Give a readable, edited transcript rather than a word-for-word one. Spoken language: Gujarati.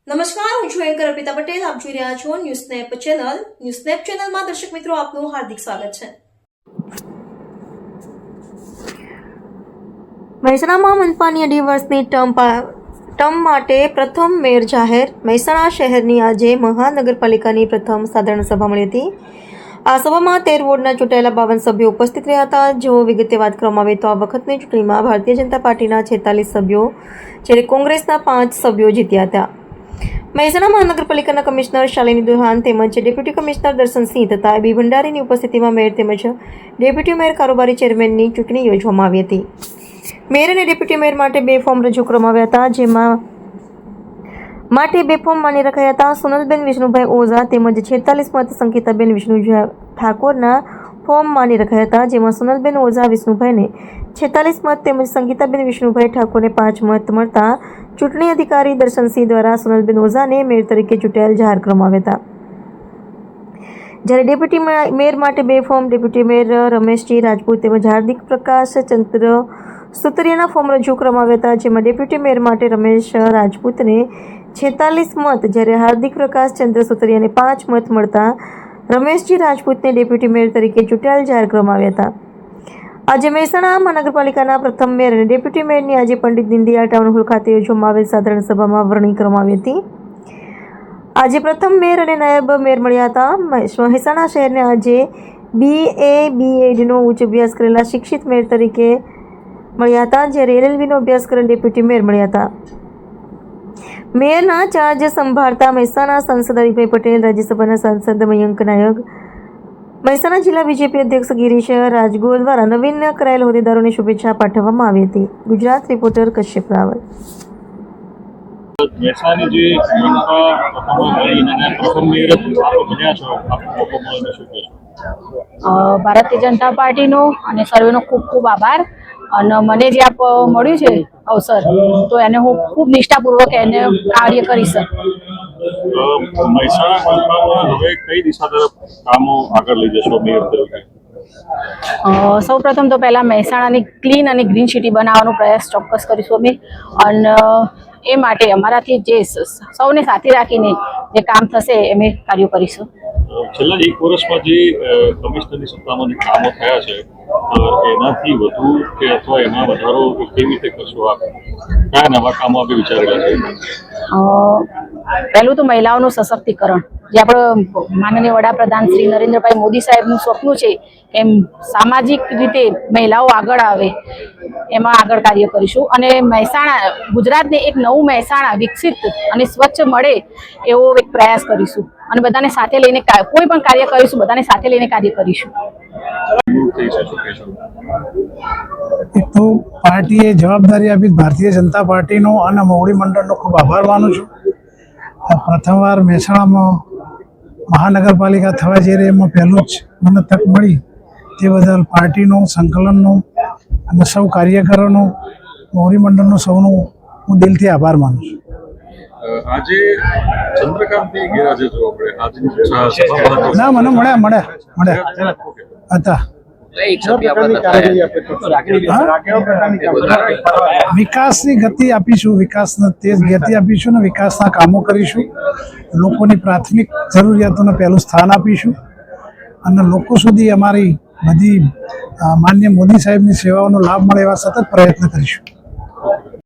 નમસ્કાર, હું છું એન્કર અર્પિતા પટેલ. આપ જોઈ રહ્યા છો news snap channel. News snap ચેનલમાં દર્શક મિત્રો આપનું હાર્દિક સ્વાગત છે. મહેસાણામાં મનપાની અઢી વર્ષની ટર્મ માટે પ્રથમ મેયર જાહેર. મહેસાણા શહેરની આજે મહાનગરપાલિકાની પ્રથમ સાધારણ સભા મળી હતી. આ સભામાં 13 વોર્ડના ચૂંટાયેલા 52 સભ્યો ઉપસ્થિત રહ્યા હતા. જો વિગતે વાત કરવામાં આવે તો આ વખતની ચૂંટણીમાં ભારતીય જનતા પાર્ટીના 46 સભ્યો જ્યારે કોંગ્રેસના 5 સભ્યો જીત્યા હતા. મહેસાણા મહાનગરપાલિકાના કમિશનર શાલિની દુહાન તેમજ ડેપ્યુટી કમિશનર દર્શનસિંહ તથા બી ભંડારીની ઉપસ્થિતિમાં મેયર તેમજ ડેપ્યુટી મેયર કારોબારી ચેરમેનની ચૂંટણી યોજવામાં આવી હતી. મેયર અને ડેપ્યુટી મેયર માટે 2 ફોર્મ રજૂ કરવામાં આવ્યા હતા, જેમાં માટે 2 ફોર્મ માન્ય રખાયા હતા. સોનલબેન વિષ્ણુભાઈ ઓઝા તેમજ 46 મત સંગીતાબેન વિષ્ણુ ઠાકોરના ફોર્મ માન્ય રખાયા હતા, જેમાં સોનલબેન ઓઝા વિષ્ણુભાઈને 46 મત તેમજ સંગીતાબેન વિષ્ણુભાઈ ઠાકોરને 5 મત મળતા ચૂંટણી અધિકારી દર્શનસિંહ દ્વારા સોનલબેન ઓઝાને મેયર તરીકે ચૂંટાયેલ જાહેર કરવામાં આવ્યા હતા. જ્યારે ડેપ્યુટી મેયર માટે 2 ફોર્મ ડેપ્યુટી મેયર રમેશજી રાજપૂત તેમજ હાર્દિક પ્રકાશ ચંદ્ર સુતરિયાના ફોર્મ રજૂ કરવામાં આવ્યા હતા, જેમાં ડેપ્યુટી મેયર માટે રમેશ રાજપૂતને 46 મત જ્યારે હાર્દિક પ્રકાશ ચંદ્ર સુતરિયાને 5 મત મળતા રમેશજી રાજપૂતને ડેપ્યુટી મેયર તરીકે ચૂંટાયેલ જાહેર કરવામાં આવ્યા હતા. આજે મહેસાણા મહાનગરપાલિકાના પ્રથમ મેયર અને ડેપ્યુટી મેયરની આજે પંડિત દીનદયાળ ટાઉન હોલ ખાતે યોજવામાં આવેલ સાધારણ સભામાં વરણી કરવામાં આવી હતી. આજે પ્રથમ મેયર અને નાયબ મેયર મળ્યા હતા. મહેસાણા શહેરને આજે BA/BEdનો ઉચ્ચ અભ્યાસ કરેલા શિક્ષિત મેયર તરીકે મળ્યા હતા, જ્યારે LLBનો અભ્યાસ કરેલ ડેપ્યુટી મેયર મળ્યા હતા. મેયરના ચાર્જ સંભાળતા મહેસાણા સાંસદ હરિભાઈ પટેલ, રાજ્યસભાના સાંસદ મયંક નાયક, મહેસાણા જિલ્લા બીજેપી અધ્યક્ષ ગિરીશ રાજગોર દ્વારા નવીન કરાયેલ હોદ્દેદારોને શુભેચ્છા પાઠવવામાં આવી હતી. ગુજરાત રિપોર્ટર કશ્યપ રાવલ. ભારતીય જનતા પાર્ટીનો અને સર્વેનો ખૂબ ખૂબ આભાર. અને મને જે આપ મળ્યું છે અવસર, તો એને હું ખૂબ નિષ્ઠાપૂર્વક એને કાર્ય કરીશ. સૌ પ્રથમ તો પહેલા મહેસાણાની ક્લીન અને ગ્રીન સિટી બનાવવાનો પ્રયાસ ચોક્કસ કરીશું અમે, અને એ માટે અમારાથી જે સૌને સાથે રાખીને જે કામ થશે અમે કાર્યો કરીશું. છેલ્લા 1 વર્ષમાં જે કમિશનરની સત્તામાં જે કામો થયા છે એનાથી વધુ કે અથવા એમાં વધારો કેવી રીતે કરશો આપ? કયા નવા કામો આપણે વિચારી રહ્યા છે? પહેલું તો મહિલાઓનું સશક્તિકરણ, જે આપણો માનનીય વડાપ્રધાન શ્રી નરેન્દ્રભાઈ મોદી સાહેબનું સ્વપ્ન છે એમ સામાજિક રીતે મહિલાઓ આગળ આવે એમાં આગળ કાર્ય કરીશું. અને મહેસાણા ગુજરાતને એક નવું મહેસાણા વિકસિત અને સ્વચ્છ મળે એવો એક પ્રયાસ કરીશું, અને બધાને સાથે લઈને કોઈ પણ કાર્ય કરીશું, બધાને સાથે લઈને કાર્ય કરીશું. એક તો પાર્ટીએ જવાબદારી આપી ભારતીય જનતા પાર્ટીનો અને મોવડી મંડળનો ખૂબ આભાર માનું છું. પ્રથમવાર મહેસાણામાં મહાનગરપાલિકા થવા જઈ રહી એમાં પહેલું જ મને તક મળી, તે બદલ પાર્ટીનો, સંકલનનો અને સૌ કાર્યકરોનો, મોવડી મંડળનો સૌનો હું દિલથી આભાર માનું છું. આજે ચંદ્રકાંતની ગેરહાજર જોવા મળે. ના, મને મળ્યા હતા. વિકાસની ગતિ આપીશું, વિકાસને તેજ ગતિ આપીશું, ને વિકાસના કામો કરીશું. લોકોની પ્રાથમિક જરૂરિયાતોને પહેલું સ્થાન આપીશું, અને લોકો સુધી અમારી બધી માન્ય મોદી સાહેબની સેવાઓનો લાભ મળે એવા સતત પ્રયત્ન કરીશું.